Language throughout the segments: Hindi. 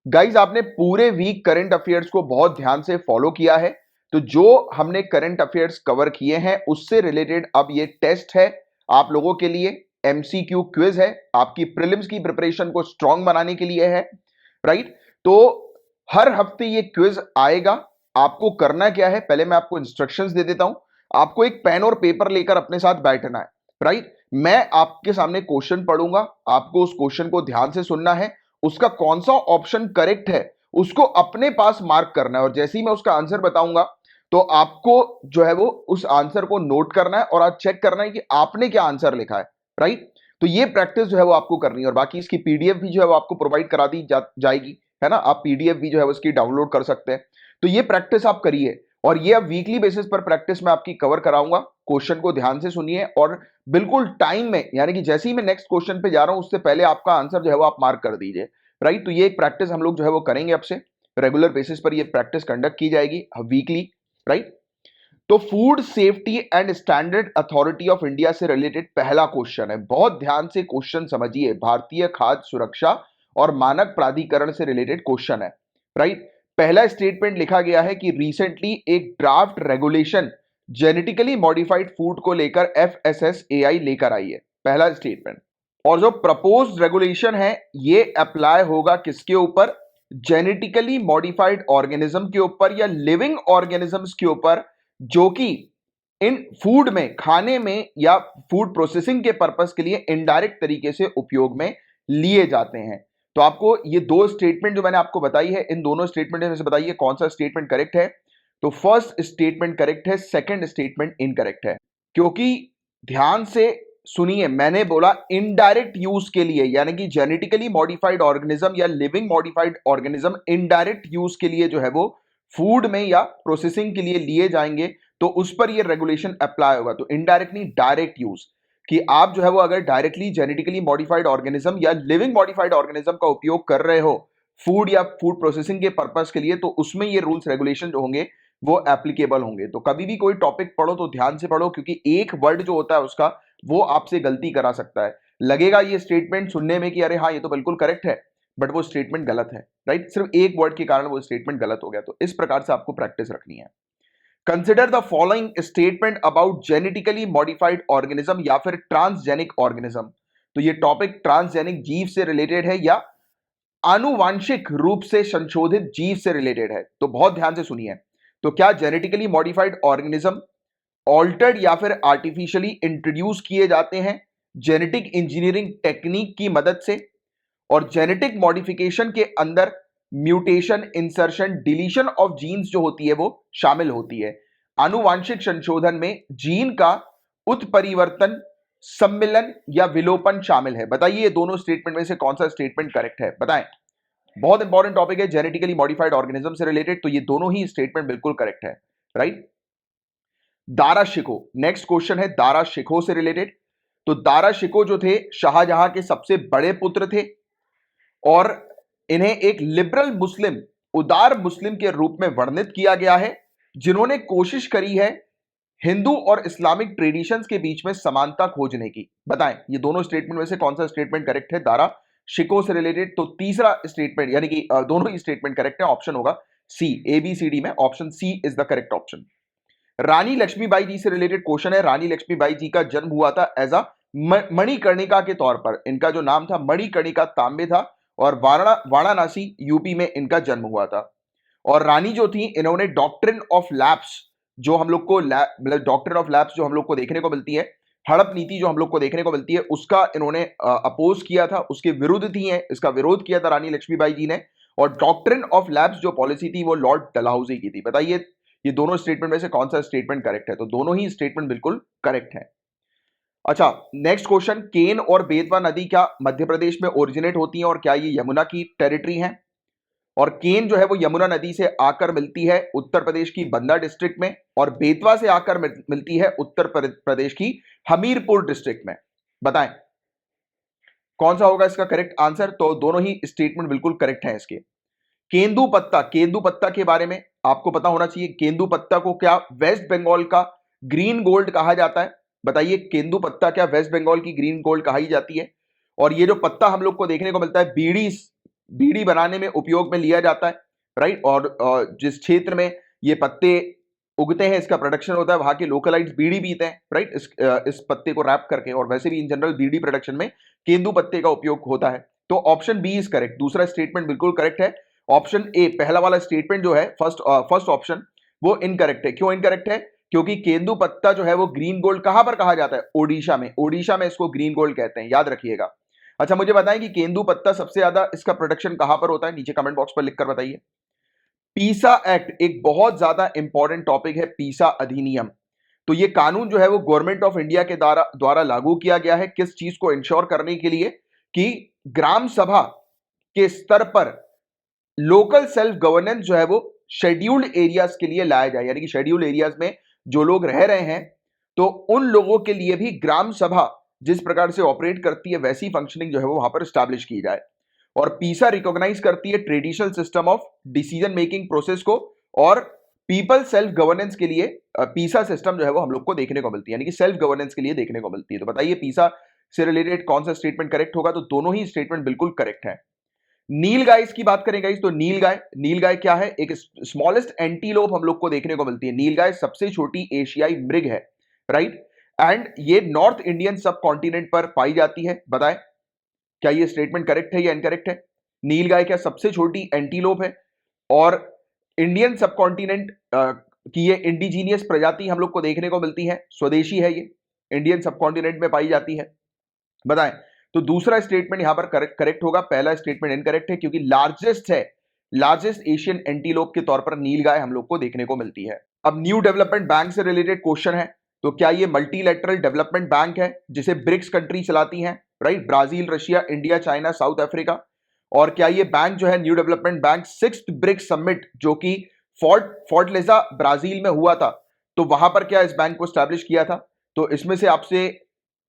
गाइज आपने पूरे वीक करंट अफेयर्स को बहुत ध्यान से फॉलो किया है, तो जो हमने करंट अफेयर्स कवर किए हैं उससे रिलेटेड अब ये टेस्ट है आप लोगों के लिए। एमसीक्यू क्विज है, आपकी प्रीलिम्स की प्रिपरेशन को स्ट्रांग बनाने के लिए है, राइट। तो हर हफ्ते ये क्विज आएगा। आपको करना क्या है, पहले मैं आपको इंस्ट्रक्शंस दे देता हूं। आपको एक पेन और पेपर लेकर अपने साथ बैठना है, राइट। मैं आपके सामने क्वेश्चन पढ़ूंगा, आपको उस क्वेश्चन को ध्यान से सुनना है, उसका कौन सा ऑप्शन करेक्ट है उसको अपने पास मार्क करना है, और जैसे ही मैं उसका आंसर बताऊंगा तो आपको जो है वो उस आंसर को नोट करना है और आज चेक करना है कि आपने क्या आंसर लिखा है, राइट। तो ये प्रैक्टिस जो है वो आपको करनी है, और बाकी इसकी पीडीएफ भी जो है वो आपको प्रोवाइड करा दी जाएगी, है ना। आप पीडीएफ भी जो है उसकी डाउनलोड कर सकते हैं। तो ये प्रैक्टिस आप करिए, और ये अब वीकली बेसिस पर प्रैक्टिस मैं आपकी कवर कराऊंगा। क्वेश्चन को ध्यान से सुनिए और बिल्कुल टाइम में, यानी कि जैसे ही मैं नेक्स्ट क्वेश्चन पे जा रहा हूं उससे पहले आपका आंसर जो है वो आप मार्क कर दीजिए, राइट। तो ये एक प्रैक्टिस हम लोग जो है वो करेंगे, अब से रेगुलर बेसिस पर ये प्रैक्टिस कंडक्ट की जाएगी वीकली, राइट। तो food safety and standard authority of India से रिलेटेड पहला क्वेश्चन है, बहुत ध्यान से क्वेश्चन समझिए। भारतीय खाद्य सुरक्षा और मानक प्राधिकरण से रिलेटेड क्वेश्चन है, राइट। पहला स्टेटमेंट लिखा गया है कि रिसेंटली एक draft regulation genetically modified food को लेकर एफएसएसएआई लेकर आई है, पहला स्टेटमेंट। और जो प्रपोज्ड रेगुलेशन है ये अप्लाई होगा किसके ऊपर, जेनेटिकली मॉडिफाइड ऑर्गेनिज्म के ऊपर या लिविंग ऑर्गेनिजम्स के ऊपर, जो कि इन फूड में, खाने में या फूड प्रोसेसिंग के पर्पस के लिए इनडायरेक्ट तरीके से उपयोग में लिए जाते हैं। तो आपको ये दो स्टेटमेंट जो मैंने आपको बताई है, इन दोनों स्टेटमेंट में से बताइए कौन सा स्टेटमेंट करेक्ट है। तो फर्स्ट स्टेटमेंट करेक्ट है, सेकंड स्टेटमेंट इनकरेक्ट है। क्योंकि ध्यान से सुनिए, मैंने बोला इनडायरेक्ट यूज के लिए, यानी कि जेनेटिकली मॉडिफाइड ऑर्गेनिज्म या living modified organism indirect use के लिए जो है वो फूड में या प्रोसेसिंग के लिए लिए जाएंगे, तो उस पर ये रेगुलेशन अप्लाई होगा। तो इनडायरेक्ट नहीं, डायरेक्ट यूज, कि आप जो है वो अगर डायरेक्टली जेनेटिकली मॉडिफाइड ऑर्गेनिज्म या लिविंग मॉडिफाइड ऑर्गेनिज्म का उपयोग कर रहे हो फूड या फूड प्रोसेसिंग के पर्पस के लिए, तो उसमें ये रूल्स रेगुलेशन जो होंगे वो एप्लीकेबल होंगे। तो कभी भी कोई टॉपिक पढ़ो तो ध्यान से पढ़ो, क्योंकि एक वर्ड जो होता है उसका वो आपसे गलती करा सकता है। लगेगा ये स्टेटमेंट सुनने में कि अरे हाँ ये तो बिल्कुल करेक्ट है, बट वो स्टेटमेंट गलत है, राइट। सिर्फ एक वर्ड के कारण वो स्टेटमेंट गलत हो गया। तो इस प्रकार से आपको प्रैक्टिस रखनी है। Consider the following statement about genetically modified organism या फिर ट्रांसजेनिक ऑर्गेनिज्म। तो ये टॉपिक ट्रांसजेनिक जीव से रिलेटेड है या आनुवांशिक रूप से संशोधित जीव से रिलेटेड है, तो बहुत ध्यान से सुनिए। तो क्या जेनेटिकली मॉडिफाइड ऑर्गेनिज्म ऑल्टर्ड या फिर आर्टिफिशियली इंट्रोड्यूस किए जाते हैं जेनेटिक इंजीनियरिंग टेक्निक की मदद से, और जेनेटिक मॉडिफिकेशन के अंदर mutation, insertion, deletion of genes जो होती है वो शामिल होती है। आनुवांशिक संशोधन में जीन का उत्परिवर्तन, सम्मिलन या विलोपन शामिल है। बताइए ये दोनों स्टेटमेंट में से कौन सा स्टेटमेंट करेक्ट है, बताएं। बहुत इंपॉर्टेंट टॉपिक है जेनेटिकली मॉडिफाइड ऑर्गेनिज्म से रिलेटेड, तो ये दोनों ही स्टेटमेंट बिल्कुल करेक्ट है, right. Dara Shikoh, next question है दारा शिको से रिलेटेड। तो दारा शिको जो थे शाहजहां के सबसे बड़े पुत्र थे, और इन्हें एक लिबरल मुस्लिम, उदार मुस्लिम के रूप में वर्णित किया गया है, जिन्होंने कोशिश करी है हिंदू और इस्लामिक ट्रेडिशंस के बीच में समानता खोजने की। बताएं ये दोनों स्टेटमेंट में से कौन सा स्टेटमेंट करेक्ट है दारा शिको से रिलेटेड। तो तीसरा स्टेटमेंट, यानी कि दोनों ही स्टेटमेंट करेक्ट है, ऑप्शन होगा सी, ABCD में option C is the correct option. Rani Lakshmibai ji से रिलेटेड क्वेश्चन है। रानी लक्ष्मीबाई जी का जन्म हुआ था एज अ मणिकर्णिका के तौर पर, इनका जो नाम था मणिकर्णिका तांबे था, और वाराणसी यूपी में इनका जन्म हुआ था। और रानी जो थी इन्होंने डॉक्ट्रिन ऑफ लैप्स, जो हम लोग को मतलब डॉक्ट्रिन ऑफ लैप्स जो हम लोग को देखने को मिलती है, हड़प नीति जो हम लोग को देखने को मिलती है, उसका इन्होंने अपोज किया था, उसके विरुद्ध थी है, इसका विरोध किया था रानी लक्ष्मीबाई जी ने। और डॉक्ट्रिन ऑफ लैप्स जो पॉलिसी थी वो लॉर्ड डलहौजी की थी। बताइए ये दोनों स्टेटमेंट में से कौन सा स्टेटमेंट करेक्ट है। तो दोनों ही स्टेटमेंट बिल्कुल करेक्ट है। अच्छा, नेक्स्ट क्वेश्चन, केन और बेतवा नदी क्या मध्य प्रदेश में ओरिजिनेट होती है और क्या ये यमुना की टेरिटरी है। और केन जो है वो यमुना नदी से आकर मिलती है उत्तर प्रदेश की बंदा डिस्ट्रिक्ट में, और बेतवा से आकर मिलती है उत्तर प्रदेश की हमीरपुर डिस्ट्रिक्ट में। बताएं कौन सा होगा इसका करेक्ट आंसर। तो दोनों ही स्टेटमेंट बिल्कुल करेक्ट है इसके। केंदुपत्ता, केंदुपत्ता के बारे में आपको पता होना चाहिए। केंदुपत्ता को क्या वेस्ट बंगाल का ग्रीन गोल्ड कहा जाता है। बताइए केंदुपत्ता क्या वेस्ट बंगाल की ग्रीन गोल्ड कही जाती है। और ये जो पत्ता हम लोग को देखने को मिलता है बीड़ी बीड़ी बनाने में उपयोग में लिया जाता है, राइट। और जिस क्षेत्र में ये पत्ते उगते हैं, इसका प्रोडक्शन होता है, वहां के लोकलाइट्स बीड़ी पीते हैं, राइट, इस पत्ते को रैप करके। और वैसे भी इन जनरल बीड़ी प्रोडक्शन में केंदू पत्ते का उपयोग होता है। तो ऑप्शन बी इज करेक्ट, दूसरा स्टेटमेंट बिल्कुल करेक्ट है। ऑप्शन ए, पहला वाला स्टेटमेंट जो है, फर्स्ट ऑप्शन, वो इनकरेक्ट है। क्यों इनकरेक्ट है? क्योंकि केंदू पत्ता जो है वो ग्रीन गोल्ड कहां पर कहा जाता है? ओडिशा में। ओडिशा में इसको ग्रीन गोल्ड कहते हैं, याद रखिएगा। अच्छा, मुझे बताएं कि केंदू पत्ता सबसे ज्यादा इसका प्रोडक्शन कहां पर होता है? नीचे कमेंट बॉक्स पर लिखकर बताइए। पीसा एक्ट एक बहुत ज्यादा इंपॉर्टेंट टॉपिक है, पीसा अधिनियम। तो ये कानून जो है वो गवर्नमेंट ऑफ इंडिया के द्वारा लागू किया गया है। किस चीज को इंश्योर करने के लिए? कि ग्राम सभा के स्तर पर लोकल सेल्फ गवर्नेंस जो है वो शेड्यूल्ड एरियाज के लिए लाया जाए। यानी कि शेड्यूल्ड एरियाज में जो लोग रह रहे हैं, तो उन लोगों के लिए भी ग्राम सभा जिस प्रकार से ऑपरेट करती है, वैसी फंक्शनिंग जो है वो वहां पर स्टैब्लिश की जाए। और पीसा रिकॉग्नाइज करती है traditional system of decision making process को, और पीपल सेल्फ गवर्नेंस के लिए पीसा सिस्टम जो है वो हम लोग को देखने को मिलती है, यानी कि सेल्फ गवर्नेंस के लिए देखने को मिलती है। तो बताइए पीसा से रिलेटेड कौन सा स्टेटमेंट करेक्ट होगा? तो दोनों ही स्टेटमेंट बिल्कुल करेक्ट है। नील गाय की बात करें गाइस, तो नील गाय क्या है? एक स्मॉलेस्ट एंटीलोप हम लोग को देखने को मिलती है। नील गाय सबसे छोटी एशियाई मृग है, राइट। एंड ये नॉर्थ इंडियन सब कॉन्टिनेंट पर पाई जाती है। बताएं क्या ये स्टेटमेंट करेक्ट है या इनकरेक्ट है? नील गाय क्या सबसे छोटी एंटीलोप है और इंडियन सब कॉन्टिनेंट की ये इंडिजीनियस प्रजाति हम लोग को देखने को मिलती है, स्वदेशी है, ये इंडियन सब कॉन्टिनेंट में पाई जाती है। बताएं। तो दूसरा स्टेटमेंट यहां पर करेक्ट होगा, पहला स्टेटमेंट इनकरेक्ट है, क्योंकि लार्जेस्ट है, लार्जेस्ट एशियन एंटीलोप के तौर पर नील गाय हम लोग को देखने को मिलती है। अब न्यू डेवलपमेंट बैंक से रिलेटेड क्वेश्चन है। तो क्या ये मल्टीलैटरल डेवलपमेंट बैंक है जिसे ब्रिक्स कंट्री चलाती हैं, right? Brazil, Russia, India, China, South Africa. और क्या ये बैंक जो है new development bank 6th BRICS summit जो कि फोर्टलेजा ब्राजील में हुआ था, तो वहां पर क्या इस बैंक को स्टैब्लिश किया था? तो इसमें से आपसे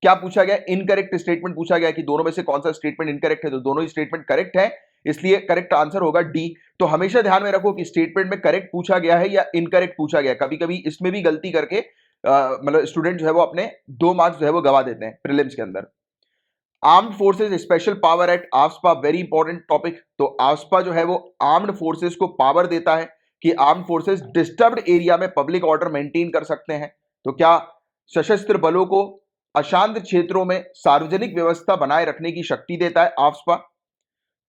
क्या पूछा गया? इनकरेक्ट स्टेटमेंट पूछा गया कि दोनों में से कौन सा स्टेटमेंट इनकरेक्ट है। तो दोनों ही स्टेटमेंट करेक्ट है, इसलिए करेक्ट आंसर होगा डी। तो हमेशा ध्यान में रखो कि स्टेटमेंट में करेक्ट पूछा गया है या इनकरेक्ट पूछा गया। कभी कभी इसमें भी गलती करके मतलब स्टूडेंट जो है वो अपने 2 मार्क्स जो है वो गवा देते हैं प्रीलिम्स के अंदर। Armed forces special power act, AFSPA, very important topic. तो आफ्सपा जो है वो आर्म्ड फोर्सेज को पावर देता है कि आर्म्ड फोर्सेज डिस्टर्ब्ड एरिया में पब्लिक ऑर्डर मेंटेन कर सकते हैं। तो क्या सशस्त्र बलों को अशांत क्षेत्रों में सार्वजनिक व्यवस्था बनाए रखने की शक्ति देता है आफ्सपा?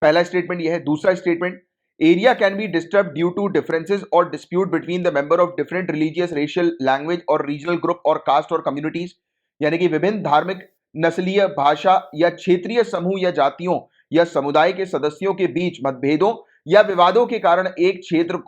पहला स्टेटमेंट यह है। दूसरा statement, area can be disturb due to differences और dispute between the member of different religious, racial, language और रीजनल ग्रुप और कास्ट और कम्युनिटीज। यानी कि विभिन्न धार्मिक, नस्लीय, भाषा या क्षेत्रीय समूह या जातियों या समुदाय के सदस्यों के बीच मतभेदों या विवादों के कारण एक क्षेत्र,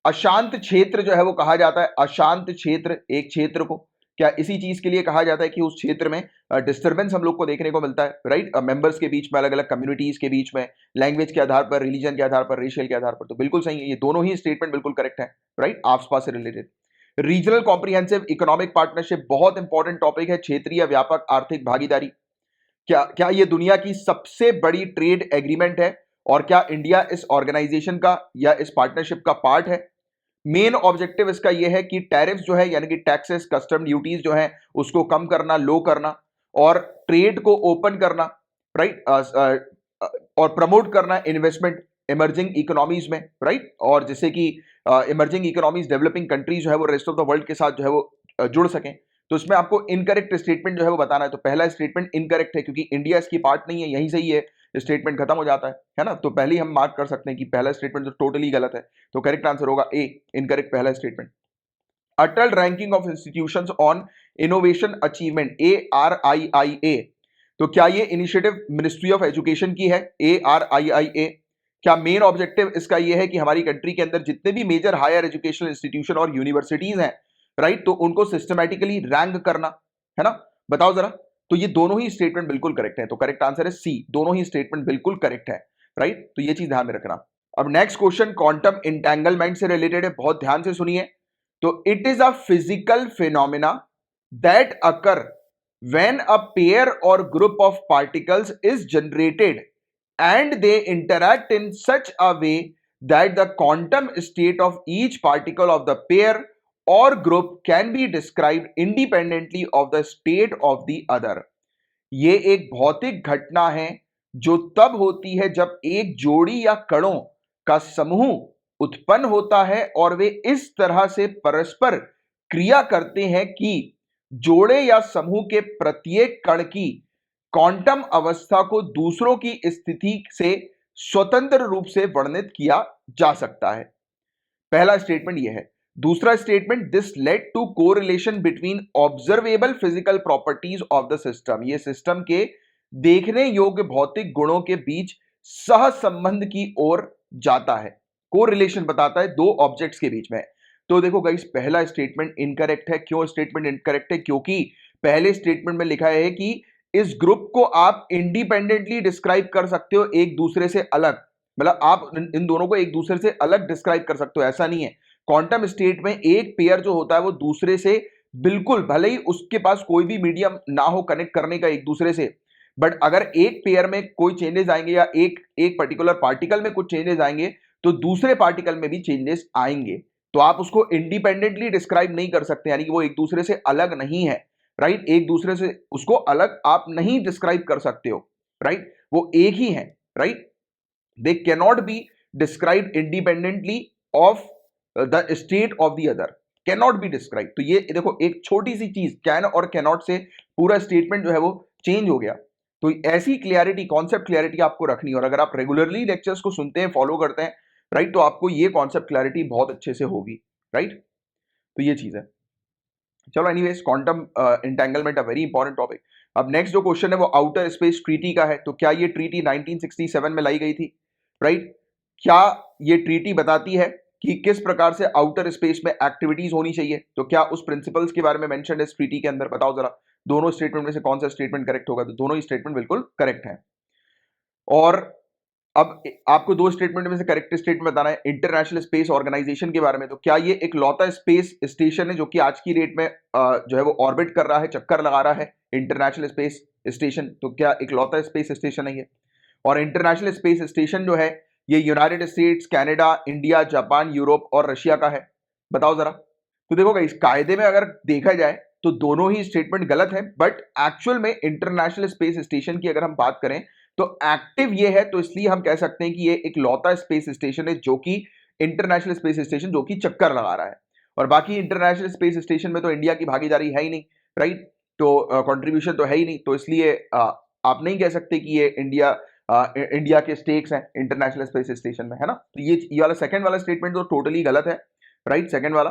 अशांत क्षेत्र जो है वो कहा जाता है। अशांत क्षेत्र एक क्षेत्र को क्या इसी चीज के लिए कहा जाता है कि उस क्षेत्र में डिस्टर्बेंस हम लोग को देखने को मिलता है, राइट? मेंबर्स के बीच में, अलग अलग कम्युनिटीज के बीच में, लैंग्वेज के आधार पर, रिलीजन के आधार पर, रेशियल के आधार पर। तो बिल्कुल सही है, ये दोनों ही स्टेटमेंट बिल्कुल करेक्ट है, राइट? आफ्सपा से related. Regional comprehensive economic partnership बहुत इंपॉर्टेंट टॉपिक है, क्षेत्रीय व्यापक आर्थिक भागीदारी। क्या ये दुनिया की सबसे बड़ी ट्रेड एग्रीमेंट है? और क्या इंडिया इस ऑर्गेनाइजेशन का या इस पार्टनरशिप का पार्ट है? मेन ऑब्जेक्टिव इसका यह है कि टैरिफ जो है, यानी कि टैक्सेस, कस्टम ड्यूटीज जो है उसको कम करना, लो करना, और ट्रेड को ओपन करना, राइट? और प्रमोट करना इन्वेस्टमेंट इमर्जिंग इकोनॉमीज में, राइट? और जिससे कि इमर्जिंग इकोनॉमीज, डेवलपिंग कंट्रीज जो है वो रेस्ट ऑफ द वर्ल्ड के साथ जो है वो जुड़ सकें। तो इसमें आपको इनकरेक्ट स्टेटमेंट जो है वो बताना है। तो पहला स्टेटमेंट इनकरेक्ट है क्योंकि इंडिया इसकी पार्ट नहीं है, यहीं से ही है स्टेटमेंट खत्म हो जाता है ना? तो पहले ही हम मार्क कर सकते हैं कि पहला स्टेटमेंट तो टोटली गलत है। तो करेक्ट आंसर होगा ए, इनकरेक्ट पहला statement. Atal ranking of institutions on innovation achievement, ARIIA। तो क्या ये इनिशिएटिव मिनिस्ट्री ऑफ एजुकेशन की है? ARIIA। क्या मेन ऑब्जेक्टिव इसका ये है कि हमारी कंट्री के अंदर जितने भी मेजर हायर एजुकेशनल इंस्टीट्यूशन और यूनिवर्सिटीज हैं, राइट, तो उनको सिस्टमैटिकली रैंक करना, है ना? बताओ जरा। तो ये दोनों ही स्टेटमेंट बिल्कुल करेक्ट है। तो करेक्ट आंसर है सी, दोनों ही स्टेटमेंट बिल्कुल करेक्ट है, राइट? तो ये चीज ध्यान में रखना। अब नेक्स्ट क्वेश्चन क्वांटम इंटेंगलमेंट से रिलेटेड है, बहुत ध्यान से सुनिए। तो it is a physical phenomena that occur when a pair और group of particles is generated and they interact in such a way that the quantum state of each particle of the pair or group can be described independently of the state of the other। ये एक भौतिक घटना है जो तब होती है जब एक जोड़ी या कणों का समूह उत्पन्न होता है और वे इस तरह से परस्पर क्रिया करते हैं कि जोड़े या समूह के प्रत्येक कण की क्वांटम अवस्था को दूसरों की स्थिति से स्वतंत्र रूप से वर्णित किया जा सकता है। पहला स्टेटमेंट यह है। दूसरा statement, this led to correlation between observable physical properties of the system. ये सिस्टम के देखने योग्य भौतिक गुणों के बीच सह संबंध की ओर जाता है। कोरिलेशन बताता है दो ऑब्जेक्ट्स के बीच में। तो देखो गाइस, पहला स्टेटमेंट इनकरेक्ट है। क्यों स्टेटमेंट इनकरेक्ट है? क्योंकि पहले स्टेटमेंट में लिखा है कि इस ग्रुप को आप इंडिपेंडेंटली डिस्क्राइब कर सकते हो, एक दूसरे से अलग। मतलब आप इन दोनों को एक दूसरे से अलग डिस्क्राइब कर सकते हो, ऐसा नहीं है। क्वांटम स्टेट में एक पेयर जो होता है वो दूसरे से बिल्कुल, भले ही उसके पास कोई भी मीडियम ना हो कनेक्ट करने का एक दूसरे से, बट अगर एक पेयर में कोई चेंजेस आएंगे या एक पर्टिकुलर पार्टिकल में कुछ चेंजेस आएंगे तो दूसरे पार्टिकल में भी चेंजेस आएंगे। तो आप उसको इंडिपेंडेंटली डिस्क्राइब नहीं कर सकते, यानी कि वो एक दूसरे से अलग नहीं है, राइट। एक दूसरे से उसको अलग आप नहीं डिस्क्राइब कर सकते हो, राइट। वो एक ही है, right. They cannot be describe independently of the state of the other, cannot be describe. तो ये देखो, एक छोटी सी चीज कैन और कैनॉट से पूरा स्टेटमेंट जो है वो चेंज हो गया। तो ऐसी क्लियरिटी, कॉन्सेप्ट क्लियरिटी आपको रखनी है, और अगर आप रेगुलरली लेक्चर्स को सुनते हैं, फॉलो करते हैं, राइट, तो आपको ये कॉन्सेप्ट क्लियरिटी बहुत अच्छे से होगी, राइट। तो ये चीज है। चलो एनीवेज, क्वांटम एंटेंगलमेंट अ वेरी इंपॉर्टेंट टॉपिक। अब नेक्स्ट जो क्वेश्चन है वो आउटर स्पेस ट्रीटी का है। तो क्या ये ट्रीटी 1967 में लाई गई थी, राइट? क्या ये ट्रीटी बताती है कि किस प्रकार से आउटर स्पेस में एक्टिविटीज होनी चाहिए? तो क्या उस प्रिंसिपल्स के बारे में मेंशन है इस ट्रीटी के अंदर? बताओ जरा, दोनों स्टेटमेंट में से कौन सा स्टेटमेंट करेक्ट होगा? तो दोनों ही स्टेटमेंट बिल्कुल करेक्ट है। और अब आपको दो स्टेटमेंट में से करेक्ट स्टेटमेंट बताना है इंटरनेशनल स्पेस ऑर्गेनाइजेशन के बारे में। तो क्या ये इकलौता स्पेस स्टेशन है जो कि आज की डेट में जो है वो ऑर्बिट कर रहा है, चक्कर लगा रहा है, इंटरनेशनल स्पेस स्टेशन? तो क्या इकलौता स्पेस स्टेशन है ये? और इंटरनेशनल स्पेस स्टेशन जो है ये United states, Canada, India, Japan, Europe और रशिया का है? बताओ जरा। तो देखो इस कायदे में अगर देखा जाए तो दोनों ही स्टेटमेंट गलत है, बट एक्चुअल में इंटरनेशनल स्पेस स्टेशन की अगर हम बात करें तो एक्टिव ये है, तो इसलिए हम कह सकते हैं कि ये एक लौता स्पेस स्टेशन है जो कि इंटरनेशनल स्पेस स्टेशन जो कि चक्कर लगा रहा है। और बाकी इंटरनेशनल स्पेस स्टेशन में तो इंडिया की भागीदारी है ही नहीं, राइट? तो कंट्रीब्यूशन तो है ही नहीं, तो इसलिए आप नहीं कह सकते कि ये इंडिया के स्टेक्स हैं इंटरनेशनल स्पेस स्टेशन में, है ना? तो ये वाला सेकंड वाला स्टेटमेंट तो टोटली गलत है, राइट, सेकंड वाला।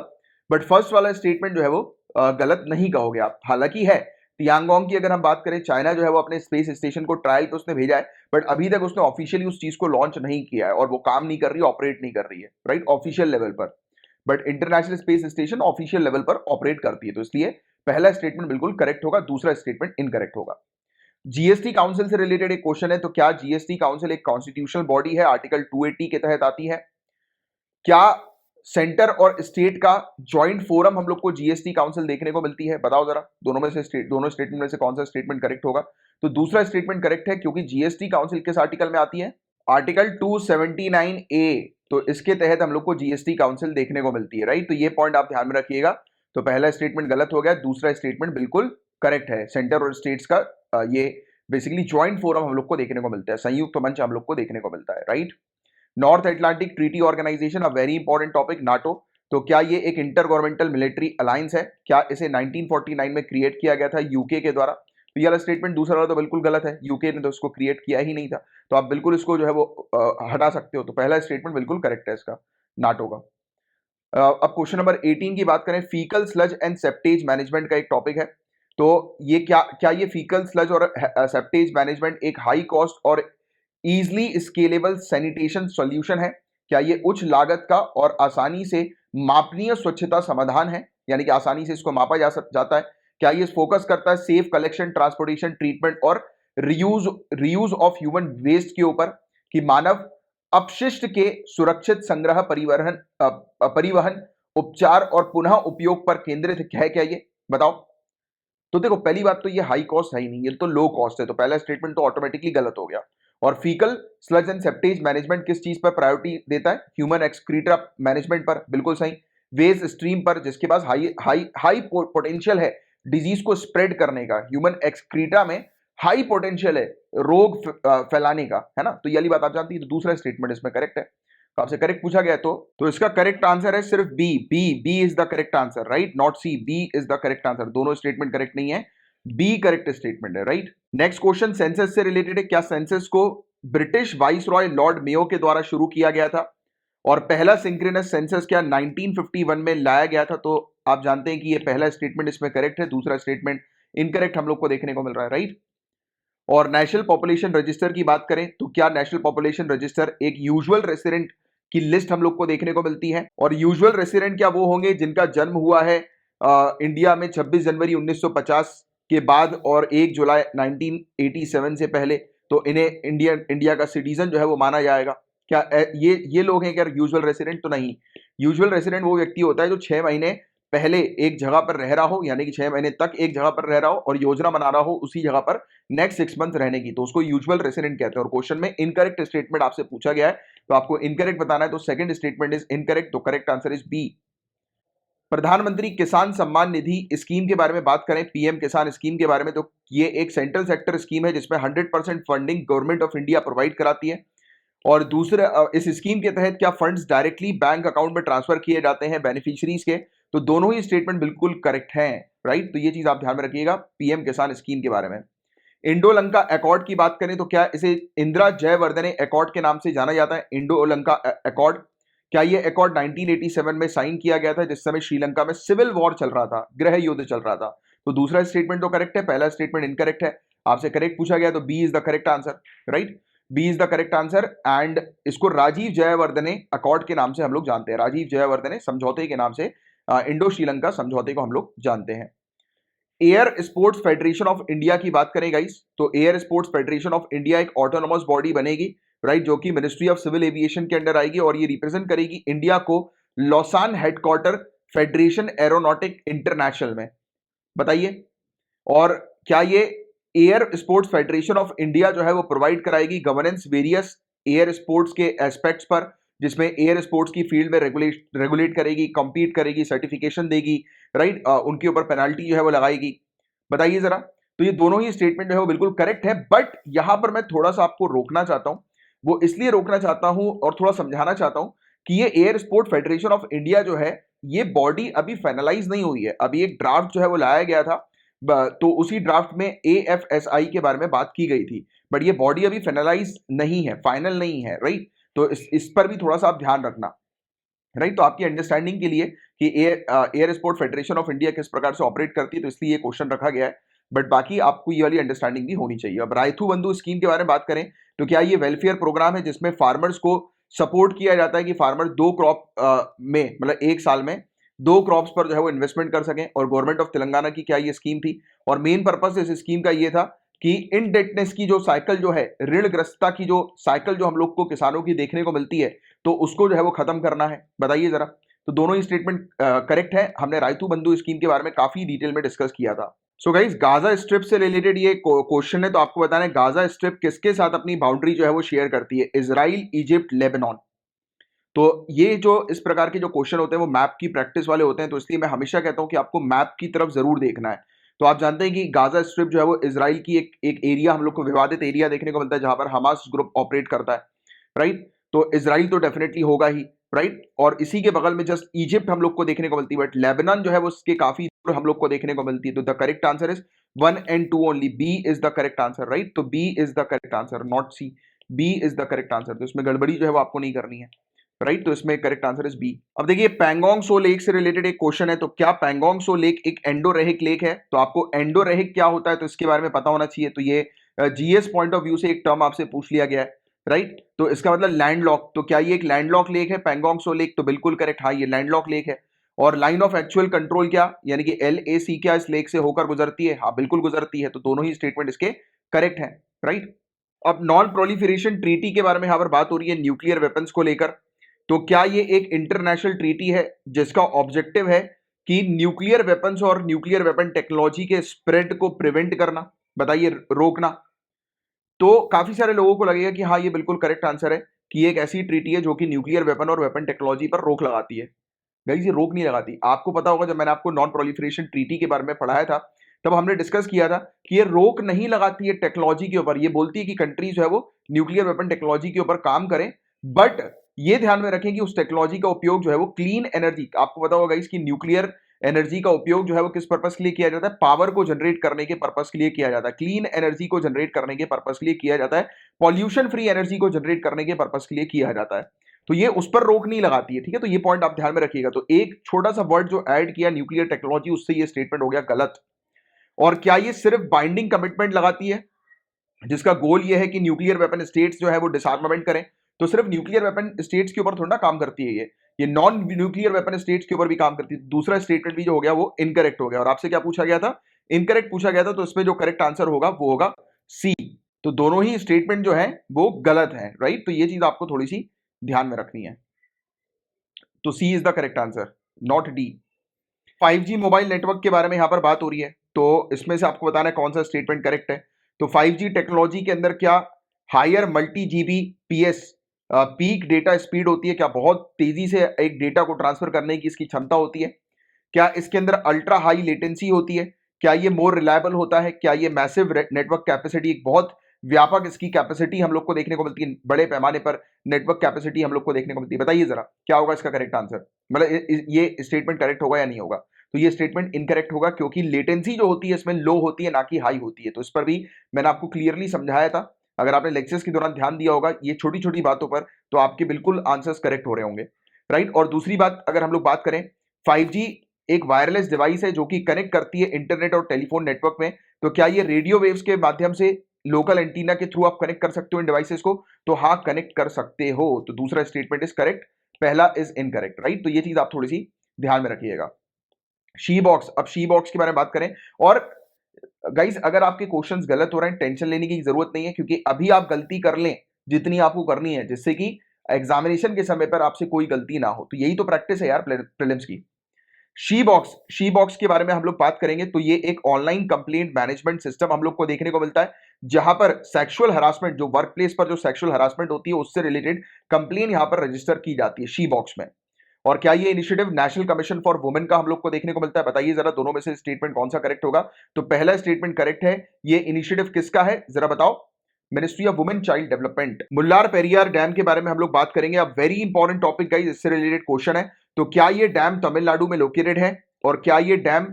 बट फर्स्ट वाला स्टेटमेंट जो है वो गलत नहीं कहोगे आप, हालांकि है। तियांगोंग की अगर हम बात करें, चाइना जो है वो अपने स्पेस स्टेशन को ट्रायल पे उसने भेजा है, बट अभी तक उसने ऑफिशियली उस चीज को लॉन्च नहीं किया है और वो काम नहीं कर रही, ऑपरेट नहीं कर रही है, राइट, ऑफिशियल लेवल पर। But international space station official level पर ऑपरेट करती है, तो इसलिए पहला स्टेटमेंट बिल्कुल करेक्ट होगा, दूसरा स्टेटमेंट इनकरेक्ट होगा। जीएसटी काउंसिल से रिलेटेड एक क्वेश्चन है। तो क्या जीएसटी काउंसिल एक कॉन्स्टिट्यूशनल बॉडी है, आर्टिकल 280 के तहत आती है? क्या सेंटर और स्टेट का ज्वाइंट फोरम हम लोग को जीएसटी काउंसिल देखने को मिलती है? बताओ जरा, दोनों स्टेटमेंट में से कौन सा स्टेटमेंट करेक्ट होगा? तो दूसरा स्टेटमेंट करेक्ट है, क्योंकि जीएसटी काउंसिल किस आर्टिकल में आती है? Article 279A। तो इसके तहत हम लोग को जीएसटी काउंसिल देखने को मिलती है, राइट। तो ये पॉइंट आप ध्यान में रखिएगा। तो पहला स्टेटमेंट गलत हो गया, दूसरा स्टेटमेंट बिल्कुल करेक्ट है। सेंटर और स्टेट्स का ये बेसिकली ज्वाइंट फोरम हम लोग को देखने को मिलता है, संयुक्त मंच हम लोग को देखने को मिलता है, right. North Atlantic Treaty Organization, a very important topic, NATO. तो क्या ये एक इंटर गवर्नमेंटल मिलिट्री अलायंस है? क्या इसे 1949 में क्रिएट किया गया था यूके के द्वारा? तो ये वाला स्टेटमेंट दूसरा वाला तो बिल्कुल गलत है, यूके ने तो इसको क्रिएट किया ही नहीं था, तो आप बिल्कुल इसको जो है वो हटा सकते हो। तो पहला स्टेटमेंट बिल्कुल करेक्ट है इसका, नाटो का। अब क्वेश्चन नंबर 18 की बात करें, faecal sludge and septage management का एक टॉपिक है। तो ये क्या ये फीकल स्लज और सेप्टेज मैनेजमेंट एक हाई कॉस्ट और इजली स्केलेबल सैनिटेशन सॉल्यूशन है? क्या ये उच्च लागत का और आसानी से मापनीय स्वच्छता समाधान है, यानी कि आसानी से इसको मापा जाता है? क्या ये फोकस करता है सेफ कलेक्शन, ट्रांसपोर्टेशन, ट्रीटमेंट और रीयूज ऑफ ह्यूमन वेस्ट के ऊपर, कि मानव अपशिष्ट के सुरक्षित संग्रह, परिवहन, उपचार और पुनः उपयोग पर केंद्रित है? क्या ये बताओ। तो देखो, पहली बात तो ये हाई कॉस्ट है ही नहीं, ये तो लो कॉस्ट है, तो पहला स्टेटमेंट तो ऑटोमेटिकली गलत हो गया। और faecal sludge and septage management किस चीज पर प्रायोरिटी देता है? ह्यूमन एक्सक्रीटा मैनेजमेंट पर, बिल्कुल सही। वेस्ट स्ट्रीम पर, जिसके पास हाई हाई हाई पोटेंशियल है डिजीज को स्प्रेड करने का, ह्यूमन एक्सक्रीटा में हाई पोटेंशियल है रोग फैलाने का, है ना, तो ये वाली बात आप जानती है। तो दूसरा स्टेटमेंट इसमें करेक्ट है। तो आपसे करेक्ट पूछा गया तो इसका करेक्ट आंसर है सिर्फ B. B is the correct answer, right, not C. B is the correct answer. दोनों स्टेटमेंट करेक्ट नहीं है, बी करेक्ट स्टेटमेंट है, राइट। नेक्स्ट क्वेश्चन सेंसस से रिलेटेड है। क्या सेंसस को British viceroy Lord Mayo के द्वारा शुरू किया गया था? और पहला सिंक्रोनस सेंसस क्या 1951 में लाया गया था? तो आप जानते हैं कि ये पहला स्टेटमेंट इसमें करेक्ट है, दूसरा स्टेटमेंट इनकरेक्ट हम लोग को देखने को मिल रहा है, राइट। और नेशनल पॉपुलेशन रजिस्टर की बात करें तो क्या नेशनल पॉपुलेशन रजिस्टर एक यूजुअल रेसिडेंट की लिस्ट हम लोग को देखने को मिलती है? और यूजुअल रेसिडेंट क्या वो होंगे जिनका जन्म हुआ है इंडिया में 26 जनवरी 1950 के बाद और 1 जुलाई 1987 से पहले, तो इन्हें इंडिया का सिटीजन जो है वो माना जाएगा। क्या ये लोग हैं क्या यूजुअल रेसिडेंट? तो नहीं। यूजुअल रेसिडेंट वो व्यक्ति होता है जो 6 महीने पहले एक जगह पर रह रहा हो, यानी कि 6 महीने तक एक जगह पर रह रहा हो और योजना बना रहा हो उसी जगह पर नेक्स्ट 6 मंथ रहने की, तो उसको यूजुअल रेसिडेंट कहते हैं। और क्वेश्चन में इनकरेक्ट स्टेटमेंट आपसे पूछा गया है, तो आपको इनकरेक्ट बताना है। तो सेकंड स्टेटमेंट इज इनकरेक्ट, तो करेक्ट आंसर इज बी। प्रधानमंत्री किसान सम्मान निधि स्कीम के बारे में बात करें, पीएम किसान स्कीम के बारे में, तो ये एक सेंट्रल सेक्टर स्कीम है जिसमें 100% funding government of India provide कराती है। और दूसरे इस स्कीम के तहत क्या फंड्स डायरेक्टली बैंक अकाउंट में ट्रांसफर किए जाते हैं बेनिफिशियरीज के? तो दोनों ही स्टेटमेंट बिल्कुल करेक्ट हैं, राइट। तो ये चीज आप ध्यान में रखिएगा पीएम किसान स्कीम के बारे में। इंडो लंका अकॉर्ड की बात करें तो क्या इसे इंदिरा जयवर्धने अकॉर्ड के नाम से जाना जाता है? इंडो लंका अकॉर्ड, क्या ये अकॉर्ड 1987 में साइन किया गया था जिस समय श्रीलंका में सिविल वॉर चल रहा था, गृह युद्ध चल रहा था? तो दूसरा स्टेटमेंट तो करेक्ट है, पहला स्टेटमेंट इनकरेक्ट है। आपसे करेक्ट पूछा गया तो B is the correct answer, right. B is the correct answer. And इसको राजीव जयवर्धने अकॉर्ड के नाम से हम लोग जानते हैं, राजीव जयवर्धने समझौते के नाम से इंडो श्रीलंका समझौते को हम लोग जानते हैं। Air sports federation of India की बात करें गाइस, तो air sports federation of India एक ऑटोनोमस बॉडी बनेगी, राइट, जो कि मिनिस्ट्री ऑफ सिविल एविएशन के अंडर आएगी और ये रिप्रेजेंट करेगी इंडिया को लॉसान हेडक्वार्टर फेडरेशन एरोनॉटिक इंटरनेशनल में। बताइए, और क्या ये air sports federation of India जो है वो प्रोवाइड कराएगी गवर्नेंस वेरियस एयर स्पोर्ट्स के एस्पेक्ट्स पर, जिसमें एयर स्पोर्ट्स की फील्ड में रेगुलेट करेगी, कंपीट करेगी, सर्टिफिकेशन देगी, राइट, उनके ऊपर पेनाल्टी जो है वो लगाएगी? बताइए जरा। तो ये दोनों ही स्टेटमेंट जो है वो बिल्कुल करेक्ट है, बट यहां पर मैं थोड़ा सा आपको रोकना चाहता हूं। वो इसलिए रोकना चाहता हूं और थोड़ा समझाना चाहता हूं कि ये air sport federation of India जो है ये बॉडी अभी फाइनलाइज नहीं हुई है। अभी एक ड्राफ्ट जो है वो लाया गया था, तो उसी ड्राफ्ट में एएफएसआई के बारे में बात की गई थी, बट ये बॉडी अभी फाइनलाइज नहीं है, फाइनल नहीं है, राइट। तो इस पर भी थोड़ा सा आप ध्यान रखना, राइट। तो आपकी अंडरस्टैंडिंग के लिए कि air sport federation of India किस प्रकार से ऑपरेट करती है, तो इसलिए ये क्वेश्चन रखा गया है, बट बाकी आपको ये वाली अंडरस्टैंडिंग भी होनी चाहिए। अब रायथू बंधु स्कीम के बारे में बात करें तो क्या ये वेलफेयर प्रोग्राम है जिसमें फार्मर्स को सपोर्ट किया जाता है कि फार्मर 2 क्रॉप में, मतलब एक साल में 2 क्रॉप्स पर जो है वो इन्वेस्टमेंट कर सकें? और गवर्नमेंट ऑफ तेलंगाना की क्या ये स्कीम थी? और मेन पर्पस इस स्कीम का ये था कि इनडेटनेस की जो साइकिल जो है, ऋणग्रस्तता की जो साइकिल जो हम लोग को किसानों की देखने को मिलती है, तो उसको जो है वो खत्म करना है। बताइए जरा। तो दोनों ही स्टेटमेंट करेक्ट है। हमने रायतू बंधु स्कीम के बारे में काफी डिटेल में डिस्कस किया था। सो गाइस, गाजा स्ट्रिप से रिलेटेड ये क्वेश्चन है, तो आपको बताना है गाजा स्ट्रिप किसके साथ अपनी बाउंड्री जो है वो शेयर करती है? Israel, Egypt, Lebanon. तो ये जो इस प्रकार के जो क्वेश्चन होते हैं वो मैप की प्रैक्टिस वाले होते हैं, तो इसलिए मैं हमेशा कहता हूं कि आपको मैप की तरफ जरूर देखना है। तो आप जानते हैं कि गाजा स्ट्रिप जो है वो इजराइल की एक एरिया, हम लोग को विवादित एरिया देखने को मिलता है जहां पर हमास ग्रुप ऑपरेट करता है, राइट। तो इजराइल तो डेफिनेटली होगा ही, राइट। और इसी के बगल में जस्ट इजिप्ट हम लोग को देखने को मिलती है, बट लेबनान जो है वो उसके काफी दूर हम लोग को देखने को मिलती है। तो the correct answer is 1 and 2 only. B is the correct answer, right. तो B is the correct answer, not C. B is the correct answer. तो इसमें गड़बड़ी जो है वो आपको नहीं करनी है, राइट। तो इसमें करेक्ट आंसर इज बी। अब देखिए, पैंगोंग सो लेक से रिलेटेड एक क्वेश्चन है, तो क्या पैंगोंग सो लेक एक एंडोरेहिक लेक है? तो आपको एंडोरेहिक क्या होता है तो इसके बारे में पता होना चाहिए। तो ये जीएस पॉइंट ऑफ व्यू से एक टर्म आपसे पूछ लिया गया है, राइट। तो इसका मतलब लैंडलॉक। तो क्या ये एक लैंडलॉक लेक है पैंगोंग सो लेक? तो बिल्कुल करेक्ट, हाँ ये लैंडलॉक लेक है। और लाइन ऑफ एक्चुअल कंट्रोल क्या, यानी कि LAC क्या इस लेक से होकर गुजरती है? हाँ बिल्कुल गुजरती है। तो दोनों ही स्टेटमेंट इसके करेक्ट है, राइट। अब नॉन प्रोलिफरेशन ट्रीटी के बारे में यहां पर बात हो रही है न्यूक्लियर वेपन्स को लेकर। तो क्या ये एक इंटरनेशनल ट्रीटी है जिसका ऑब्जेक्टिव है कि न्यूक्लियर वेपन्स और न्यूक्लियर वेपन टेक्नोलॉजी के स्प्रेड को प्रिवेंट करना? बताइए, रोकना। तो काफी सारे लोगों को लगेगा कि हाँ ये बिल्कुल करेक्ट आंसर है कि ये एक ऐसी ट्रीटी है जो कि न्यूक्लियर वेपन और वेपन टेक्नोलॉजी पर रोक लगाती है। गाइस, ये रोक नहीं लगाती। आपको पता होगा, जब मैंने आपको नॉन प्रोलिफरेशन ट्रीटी के बारे में पढ़ाया था तब हमने डिस्कस किया था कि ये रोक नहीं लगाती है टेक्नोलॉजी के ऊपर, ये बोलती है कि कंट्रीज जो है वो न्यूक्लियर वेपन टेक्नोलॉजी के ऊपर काम करें, बट ये ध्यान में रखें कि उस टेक्नोलॉजी का उपयोग जो है वो क्लीन एनर्जी, आपको पता होगा इसकी न्यूक्लियर एनर्जी का उपयोग जो है वो किस पर्पस के लिए किया जाता है, पावर को जनरेट करने के पर्पस के लिए किया जाता है, क्लीन एनर्जी को जनरेट करने के पर्पस के लिए किया जाता है, पॉल्यूशन फ्री एनर्जी को जनरेट करने के पर्पस के लिए किया जाता है। तो ये उस पर रोक नहीं लगाती है, ठीक है, तो ये पॉइंट आप ध्यान में रखिएगा। तो एक छोटा सा वर्ड जो ऐड किया न्यूक्लियर टेक्नोलॉजी, उससे ये स्टेटमेंट हो गया गलत। और क्या ये सिर्फ बाइंडिंग कमिटमेंट लगाती है जिसका गोल ये है कि न्यूक्लियर वेपन स्टेट्स जो है वो डिसआर्मामेंट करें? तो सिर्फ न्यूक्लियर वेपन स्टेट्स के ऊपर थोड़ा ना काम करती है ये नॉन न्यूक्लियर वेपन स्टेट्स के ऊपर भी काम करती है। दूसरा स्टेटमेंट भी जो हो गया वो इनकरेक्ट हो गया। और आपसे क्या पूछा गया था? इनकरेक्ट पूछा गया था, तो इसमें जो करेक्ट आंसर होगा वो होगा सी। तो दोनों ही स्टेटमेंट जो है वो गलत है, राइट? तो ये चीज आपको थोड़ी सी ध्यान में रखनी है। तो C is the correct answer, not D. 5G mobile network के बारे में यहां पर बात हो रही है, तो इसमें से आपको बताना है कौन सा स्टेटमेंट करेक्ट है। तो 5G टेक्नोलॉजी के अंदर क्या higher multi Gbps peak data speed होती है? क्या बहुत तेजी से एक डेटा को ट्रांसफर करने की इसकी क्षमता होती है? क्या इसके अंदर अल्ट्रा हाई लेटेंसी होती है? क्या ये मोर रिलायबल होता है? क्या ये मैसिव नेटवर्क कैपेसिटी, एक बहुत व्यापक इसकी कैपेसिटी हम लोग को देखने को मिलती है, बड़े पैमाने पर नेटवर्क कैपेसिटी हम लोग को देखने को मिलती है? बताइए जरा क्या होगा इसका करेक्ट आंसर, मतलब ये स्टेटमेंट करेक्ट होगा या नहीं होगा? तो ये स्टेटमेंट इनकरेक्ट होगा, क्योंकि लेटेंसी जो होती है इसमें लो होती है, ना कि हाई होती है। तो इस पर भी मैंने आपको क्लियरली समझाया था, अगर आपने लेक्चर्स के दौरान ध्यान दिया होगा ये छोटी छोटी बातों पर, तो आपके बिल्कुल आंसर्स करेक्ट हो रहे होंगे, राइट? और दूसरी बात अगर हम लोग बात करें, 5G एक वायरलेस डिवाइस है जो कि कनेक्ट करती है इंटरनेट और टेलीफोन नेटवर्क में। तो क्या ये रेडियो वेव्स के माध्यम से लोकल एंटीना के थ्रू आप कनेक्ट कर सकते हो इन डिवाइसेस को? तो हाँ, कनेक्ट कर सकते हो। तो दूसरा स्टेटमेंट इज करेक्ट, पहला इज इनकरेक्ट, राइट? तो ये चीज आप थोड़ी सी ध्यान में रखिएगा। शी बॉक्स, अब शी बॉक्स के बारे में बात करें। और गाइस अगर आपके क्वेश्चंस गलत हो रहे हैं, टेंशन लेने की जरूरत नहीं है, क्योंकि अभी आप गलती कर लें जितनी आपको करनी है, जिससे कि एग्जामिनेशन के समय पर आपसे कोई गलती ना हो। तो यही तो प्रैक्टिस है यार प्रीलिम्स की। शी बॉक्स के बारे में हम लोग बात करेंगे। तो ये एक ऑनलाइन कंप्लेंट मैनेजमेंट सिस्टम हम लोग को देखने को मिलता है, जहां पर सेक्सुअल हरासमेंट, जो वर्क प्लेस पर जो सेक्सुअल हरासमेंट होती है उससे रिलेटेड कंप्लेन यहां पर रजिस्टर की जाती है शी बॉक्स में। और क्या ये initiative national commission for women का हम लोग को देखने को मिलता है? बताइए जरा दोनों में से स्टेटमेंट कौन सा करेक्ट होगा। तो पहला स्टेटमेंट करेक्ट है। ये इनिशिएटिव किसका है जरा बताओ? Ministry of women child development. Mullaperiyar dam के बारे में हम लोग बात करेंगे। अब वेरी इंपॉर्टेंट टॉपिक गाइस, इससे रिलेटेड क्वेश्चन है। तो क्या ये डैम तमिलनाडु में लोकेटेड है? और क्या ये डैम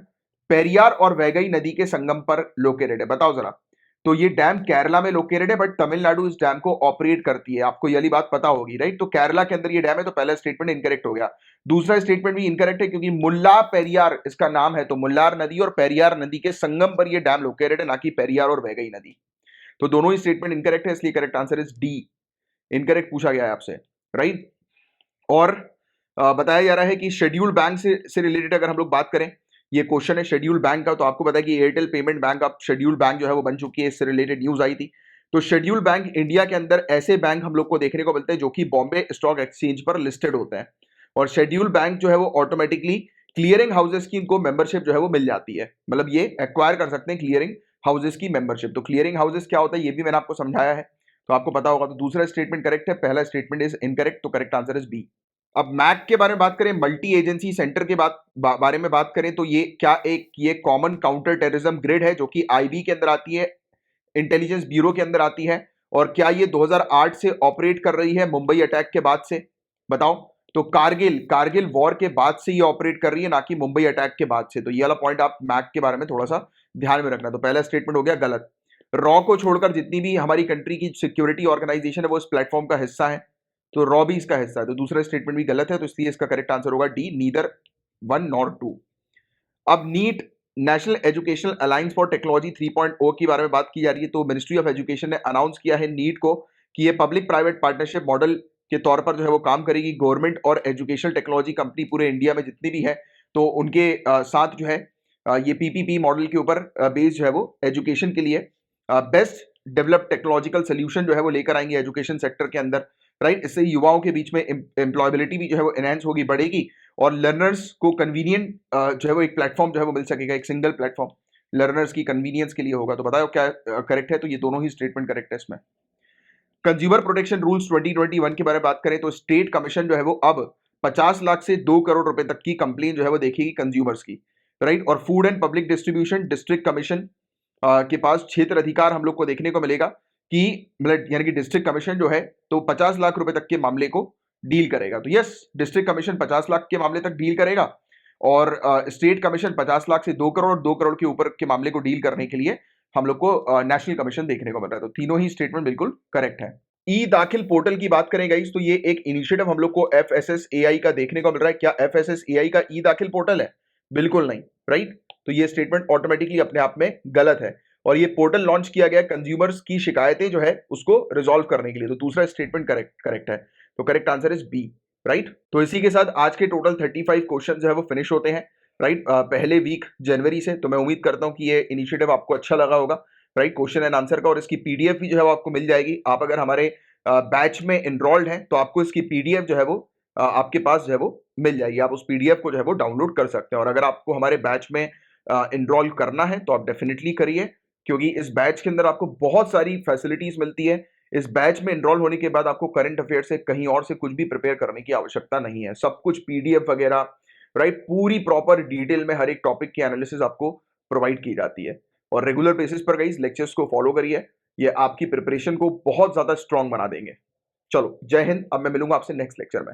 पेरियार और वैगई नदी के संगम पर लोकेटेड है? बताओ जरा। तो ये डैम केरला में लोकेटेड है, बट तमिलनाडु इस डैम को ऑपरेट करती है, आपको ये वाली बात पता होगी, राइट? तो केरला के अंदर ये डैम है, तो पहला स्टेटमेंट इनकरेक्ट हो गया। दूसरा स्टेटमेंट भी इनकरेक्ट है, क्योंकि मुल्ला पेरियार इसका नाम है, तो मुल्लार नदी और पेरियार नदी के संगम पर ये डैम लोकेटेड है, ना कि पेरियार और वैगई नदी। तो दोनों ही स्टेटमेंट इनकरेक्ट है, इसलिए correct answer is D. Incorrect पूछा गया है आपसे, राइट? और बताया जा रहा है कि शेड्यूल बैंक से रिलेटेड अगर हम लोग बात करें, ये क्वेश्चन है शेड्यूल बैंक का। तो आपको पता है कि एयरटेल पेमेंट बैंक अब शेड्यूल बैंक जो है वो बन चुकी है, इससे रिलेटेड न्यूज आई थी। तो शेड्यूल बैंक इंडिया के अंदर ऐसे बैंक हम लोग को देखने को मिलते हैं जो कि बॉम्बे स्टॉक एक्सचेंज पर लिस्टेड होते हैं। और शेड्यूल बैंक जो है वो ऑटोमेटिकली क्लियरिंग हाउसेस की इनको मेंबरशिप जो है वो मिल जाती है, मतलब ये एक्वायर कर सकते हैं क्लियरिंग हाउसेस की मेंबरशिप। तो क्लियरिंग हाउसेस क्या होता है ये भी मैंने आपको समझाया है, तो आपको पता होगा। तो दूसरा स्टेटमेंट करेक्ट है, पहला स्टेटमेंट इज इनकरेक्ट, तो करेक्ट आंसर इज बी। अब मैक के बारे में बात करें, मल्टी एजेंसी सेंटर के बारे में बात करें, तो ये क्या ये कॉमन काउंटर टेररिज्म ग्रिड है जो कि आईबी के अंदर आती है, इंटेलिजेंस ब्यूरो के अंदर आती है। और क्या ये 2008 से ऑपरेट कर रही है मुंबई अटैक के बाद से? बताओ। तो कारगिल वॉर के बाद से ये ऑपरेट कर रही है, ना कि मुंबई अटैक के बाद से। तो ये वाला पॉइंट आप मैक के बारे में थोड़ा सा ध्यान में रखना। तो पहला स्टेटमेंट हो गया गलत। रॉ को छोड़कर जितनी भी हमारी कंट्री की सिक्योरिटी ऑर्गेनाइजेशन है वो इस प्लेटफॉर्म का हिस्सा है, तो रॉ भी इसका हिस्सा है। तो दूसरा स्टेटमेंट भी गलत है, तो इसलिए इसका करेक्ट आंसर होगा डी, नीदर 1 नॉर 2। अब NEAT, national educational alliance for technology 3.0 के बारे में बात की जा रही है। तो मिनिस्ट्री ऑफ एजुकेशन ने अनाउंस किया है नीट को कि ये पब्लिक प्राइवेट पार्टनरशिप मॉडल के तौर पर जो है वो काम करेगी। गवर्नमेंट और एजुकेशनल टेक्नोलॉजी कंपनी पूरे इंडिया में जितनी भी है, तो उनके साथ जो है ये पीपीपी मॉडल के ऊपर बेस्ड जो है वो एजुकेशन के लिए बेस्ट डेवलप्ड टेक्नोलॉजिकल सोल्यूशन जो है वो लेकर आएंगे एजुकेशन सेक्टर के अंदर, राइट? इससे युवाओं के बीच में एम्प्लॉयबिलिटी भी जो है वो एनहेंस होगी, बढ़ेगी, और लर्नर्स को कन्वीनियंट जो है वो एक प्लेटफॉर्म जो है वो मिल सकेगा, एक सिंगल प्लेटफॉर्म लर्नर्स की कन्वीनियंस के लिए होगा। तो बताओ क्या करेक्ट है? तो ये दोनों ही स्टेटमेंट करेक्ट है इसमें। कंज्यूमर प्रोटेक्शन रूल्स 2021 के बारे में बात करें, तो स्टेट कमीशन जो है वो अब 50 लाख से 2 करोड़ रुपए तक की कंप्लेन जो है वो देखेगी कंज्यूमर्स की, राइट। और food and public distribution district commission के पास क्षेत्र अधिकार हम लोग को देखने को मिलेगा कि मतलब यानी कि डिस्ट्रिक्ट कमीशन जो है तो 50 लाख रुपए तक के मामले को डील करेगा। तो यस, डिस्ट्रिक्ट कमीशन 50 लाख के मामले तक डील करेगा और स्टेट कमीशन 50 लाख से 2 करोड़ और 2 करोड़ के ऊपर के मामले को डील करने के लिए हम लोग को नेशनल कमीशन देखने को मिल रहा है। तो तीनों ही स्टेटमेंट बिल्कुल करेक्ट है। ई दाखिल पोर्टल की बात करें गाइस तो ये एक इनिशिएटिव हम लोग को एफएसएसएआई का देखने को मिल रहा है। क्या एफएसएसएआई का ई दाखिल पोर्टल है? बिल्कुल नहीं, राइट। तो ये स्टेटमेंट ऑटोमेटिकली अपने आप में गलत है और ये पोर्टल लॉन्च किया गया कंज्यूमर्स की शिकायतें जो है उसको रिजॉल्व करने के लिए। तो दूसरा स्टेटमेंट करेक्ट है। तो correct answer is B, right. तो इसी के साथ आज के टोटल 35 क्वेश्चन जो है वो फिनिश होते हैं, राइट। पहले वीक जनवरी से। तो मैं उम्मीद करता हूं कि ये इनिशिएटिव आपको अच्छा लगा होगा, राइट, क्वेश्चन एंड आंसर का। और इसकी पीडीएफ भी जो है वो आपको मिल जाएगी। आप अगर हमारे बैच में एनरोल्ड हैं तो आपको इसकी पीडीएफ जो है वो आपके पास जो है वो मिल जाएगी। आप उस पीडीएफ को जो है वो डाउनलोड कर सकते हैं। और अगर आपको हमारे बैच में एनरोल करना है तो आप डेफिनेटली करिए, क्योंकि इस बैच के अंदर आपको बहुत सारी फैसिलिटीज मिलती है। इस बैच में एनरोल होने के बाद आपको करंट अफेयर से कहीं और से कुछ भी प्रिपेयर करने की आवश्यकता नहीं है। सब कुछ पीडीएफ वगैरह, राइट, पूरी प्रॉपर डिटेल में हर एक टॉपिक की एनालिसिस आपको प्रोवाइड की जाती है। और रेगुलर बेसिस पर गाइस लेक्चर्स को फॉलो करिए, ये आपकी प्रिपरेशन को बहुत ज्यादा स्ट्रांग बना देंगे। चलो, जय हिंद। अब मैं मिलूंगा आपसे नेक्स्ट लेक्चर में।